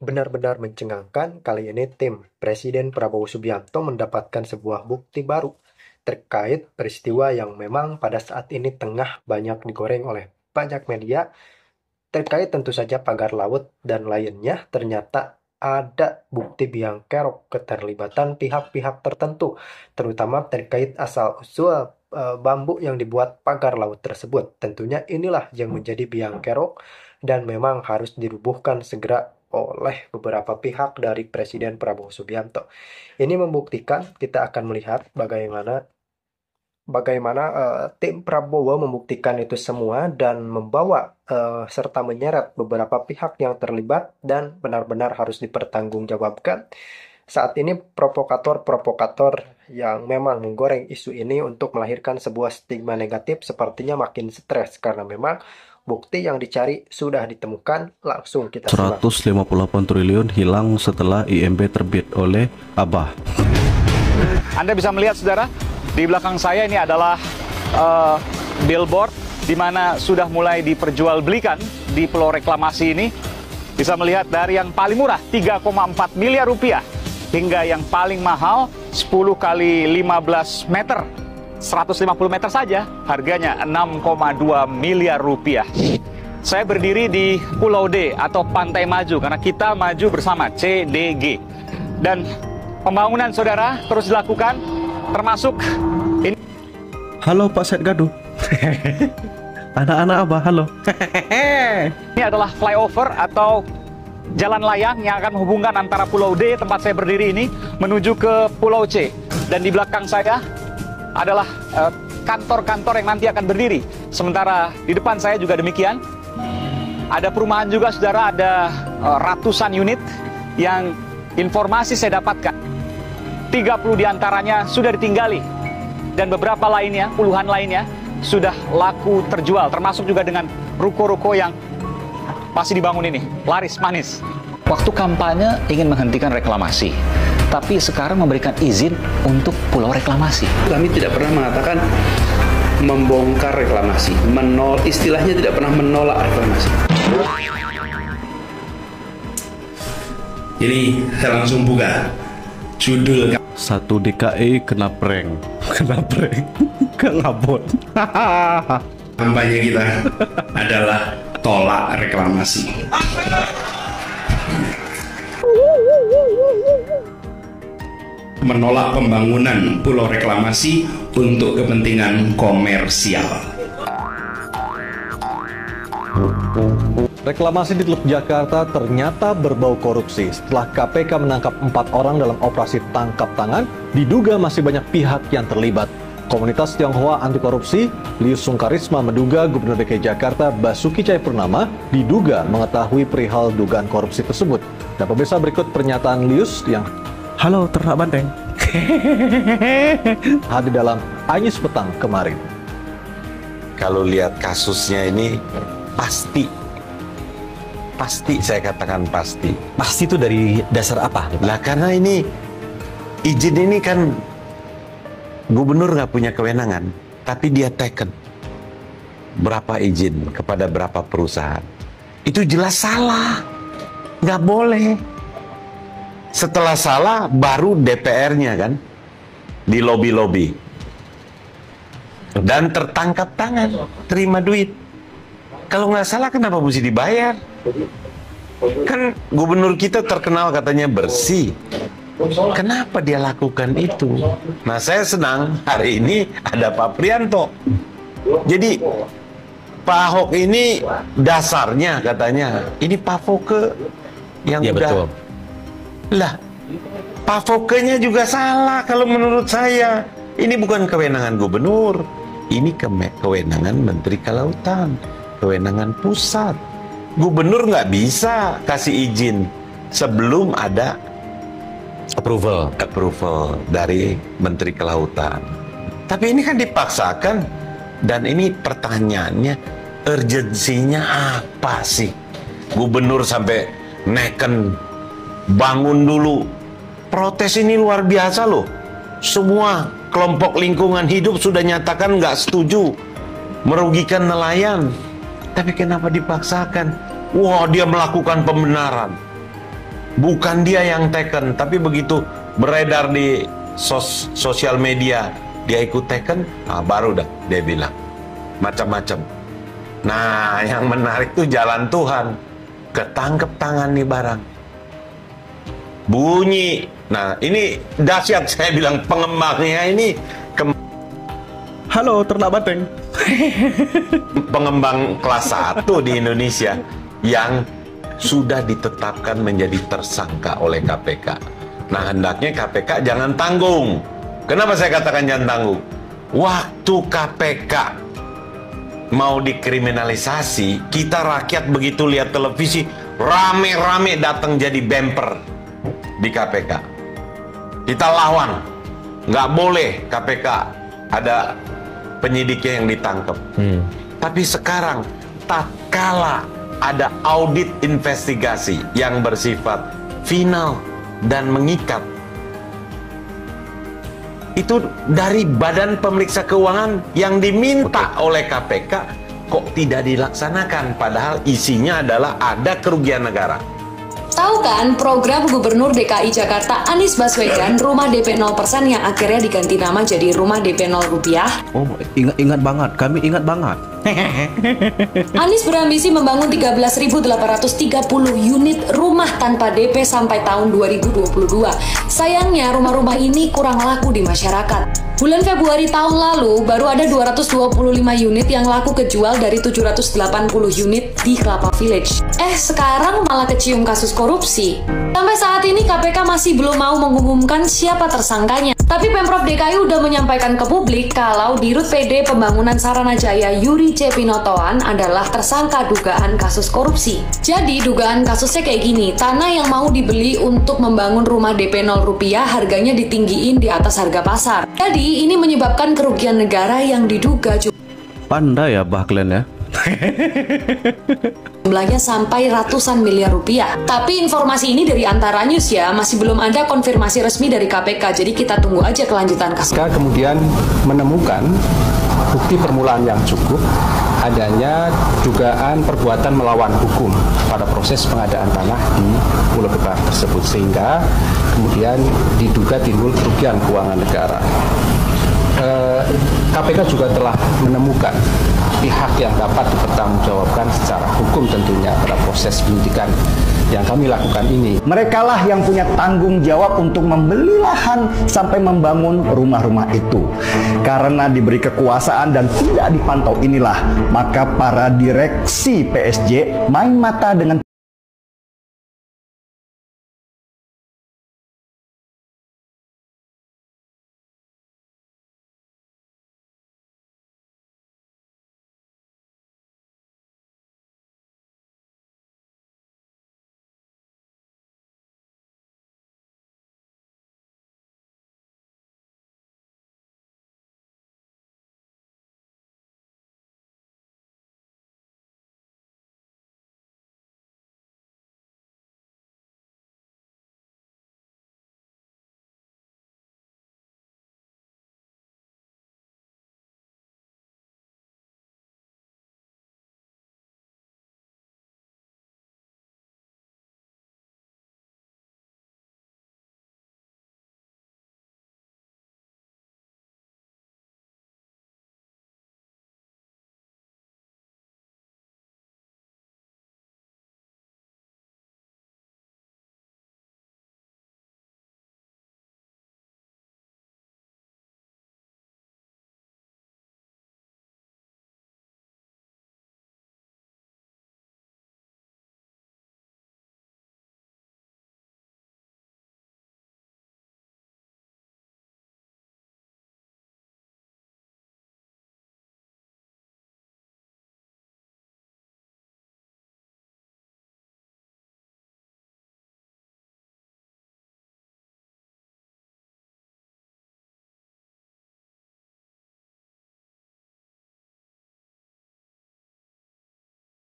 Benar-benar mencengangkan, kali ini tim Presiden Prabowo Subianto mendapatkan sebuah bukti baru terkait peristiwa yang memang pada saat ini tengah banyak digoreng oleh banyak media, terkait tentu saja pagar laut dan lainnya. Ternyata ada bukti biang kerok keterlibatan pihak-pihak tertentu, terutama terkait asal-usul bambu yang dibuat pagar laut tersebut. Tentunya inilah yang menjadi biang kerok dan memang harus dirubuhkan segera oleh beberapa pihak dari Presiden Prabowo Subianto. Ini membuktikan, kita akan melihat bagaimana tim Prabowo membuktikan itu semua dan membawa serta menyeret beberapa pihak yang terlibat dan benar-benar harus dipertanggungjawabkan. Saat ini provokator-provokator yang memang menggoreng isu ini untuk melahirkan sebuah stigma negatif sepertinya makin stres karena memang bukti yang dicari sudah ditemukan. Langsung kita simak. 158 triliun hilang setelah IMB terbit oleh Abah. Anda bisa melihat, saudara, di belakang saya ini adalah billboard di mana sudah mulai diperjualbelikan di Pulau Reklamasi ini. Bisa melihat dari yang paling murah 3,4 miliar rupiah hingga yang paling mahal 10 kali 15 meter, 150 meter saja, harganya 6,2 miliar rupiah. Saya berdiri di Pulau D atau Pantai Maju karena kita maju bersama, CDG. Dan pembangunan, saudara, terus dilakukan, termasuk ini. Halo Pak Set Gaduh. Anak-anak Abah, halo. Ini adalah flyover atau jalan layang yang akan menghubungkan antara Pulau D, tempat saya berdiri ini, menuju ke Pulau C. Dan di belakang saya adalah kantor-kantor yang nanti akan berdiri. Sementara di depan saya juga demikian. Ada perumahan juga, saudara, ada ratusan unit yang informasi saya dapatkan. 30 diantaranya sudah ditinggali. Dan beberapa lainnya, puluhan lainnya, sudah laku terjual. Termasuk juga dengan ruko-ruko yang masih dibangun ini. Laris manis. Waktu kampanye ingin menghentikan reklamasi, tapi sekarang memberikan izin untuk pulau reklamasi. Kami tidak pernah mengatakan membongkar reklamasi, istilahnya tidak pernah menolak reklamasi. Jadi saya langsung buka judul. 1 DKI kena prank. Kena prank. Kelabot. Kampanye kita adalah tolak reklamasi. Menolak pembangunan pulau reklamasi untuk kepentingan komersial. Reklamasi di Teluk Jakarta ternyata berbau korupsi setelah KPK menangkap 4 orang dalam operasi tangkap tangan, diduga masih banyak pihak yang terlibat. Komunitas Tionghoa Anti Korupsi, Lius Sungkarisma menduga Gubernur DKI Jakarta Basuki Cahayapurnama diduga mengetahui perihal dugaan korupsi tersebut. Dan pemirsa, berikut pernyataan Lius yang Halo ternak banteng. hadir dalam Anyis Petang kemarin. Kalau lihat kasusnya ini pasti saya katakan pasti. Pasti itu dari dasar apa? Lah karena ini izin ini kan gubernur nggak punya kewenangan, tapi dia teken berapa izin kepada berapa perusahaan. Itu jelas salah, nggak boleh. Setelah salah baru DPR-nya kan di lobi-lobi dan tertangkap tangan, terima duit. Kalau nggak salah kenapa mesti dibayar? Kan gubernur kita terkenal katanya bersih. Kenapa dia lakukan itu? Nah, saya senang hari ini ada Pak Prianto. Jadi Pak Ahok ini dasarnya katanya ini Pak Foke yang Ya, udah. betul. Lah, Pak Fokenya juga salah kalau menurut saya. Ini bukan kewenangan gubernur, ini kewenangan Menteri Kelautan, kewenangan pusat. Gubernur nggak bisa kasih izin sebelum ada approval dari Menteri Kelautan. Tapi ini kan dipaksakan, dan ini pertanyaannya urgensinya apa sih? Gubernur sampai neken bangun dulu. Protes ini luar biasa loh. Semua kelompok lingkungan hidup sudah nyatakan nggak setuju, merugikan nelayan. Tapi kenapa dipaksakan? Wah, dia melakukan pembenaran. Bukan dia yang taken, tapi begitu beredar di sosial media dia ikut taken, baru dah dia bilang macam-macam. Nah, yang menarik tuh jalan Tuhan, ketangkep tangan nih barang, bunyi. Nah, ini dahsyat, saya bilang pengembangnya ini Halo, ternak banteng. pengembang kelas 1 di Indonesia yang sudah ditetapkan menjadi tersangka oleh KPK. Nah, hendaknya KPK jangan tanggung. Kenapa saya katakan jangan tanggung? Waktu KPK mau dikriminalisasi, kita rakyat begitu lihat televisi, rame-rame datang jadi bemper di KPK. Kita lawan. Nggak boleh KPK ada penyidiknya yang ditangkap. Tapi sekarang, tatkala ada audit investigasi yang bersifat final dan mengikat, itu dari Badan Pemeriksa Keuangan yang diminta oleh KPK kok tidak dilaksanakan, padahal isinya adalah ada kerugian negara. Tahu kan program Gubernur DKI Jakarta Anies Baswedan Rumah DP 0% yang akhirnya diganti nama jadi Rumah DP 0 Rupiah? Oh, ingat banget. Kami ingat banget. Anies berambisi membangun 13.830 unit rumah tanpa DP sampai tahun 2022. Sayangnya rumah-rumah ini kurang laku di masyarakat. Bulan Februari tahun lalu baru ada 225 unit yang laku kejual dari 780 unit di Kelapa Village. Sekarang malah kecium kasus korupsi. Sampai saat ini KPK masih belum mau mengumumkan siapa tersangkanya. Tapi Pemprov DKI udah menyampaikan ke publik kalau Dirut PD Pembangunan Saranajaya Yuri C. Pinotoan adalah tersangka dugaan kasus korupsi. Jadi dugaan kasusnya kayak gini, tanah yang mau dibeli untuk membangun rumah DP 0 rupiah harganya ditinggiin di atas harga pasar. Jadi ini menyebabkan kerugian negara yang diduga Pandai ya Bah Glenn ya. jumlahnya sampai ratusan miliar rupiah. Tapi informasi ini dari Antara News ya, masih belum ada konfirmasi resmi dari KPK. Jadi kita tunggu aja kelanjutan kasus. KPK kemudian menemukan bukti permulaan yang cukup adanya dugaan perbuatan melawan hukum pada proses pengadaan tanah di Pulau Gebang tersebut, sehingga kemudian diduga timbul kerugian keuangan negara. KPK juga telah menemukan pihak yang dapat dipertanggungjawabkan secara hukum tentunya pada proses penyidikan yang kami lakukan ini. Mereka lah yang punya tanggung jawab untuk membeli lahan sampai membangun rumah-rumah itu. Karena diberi kekuasaan dan tidak dipantau inilah, maka para direksi PSJ main mata dengan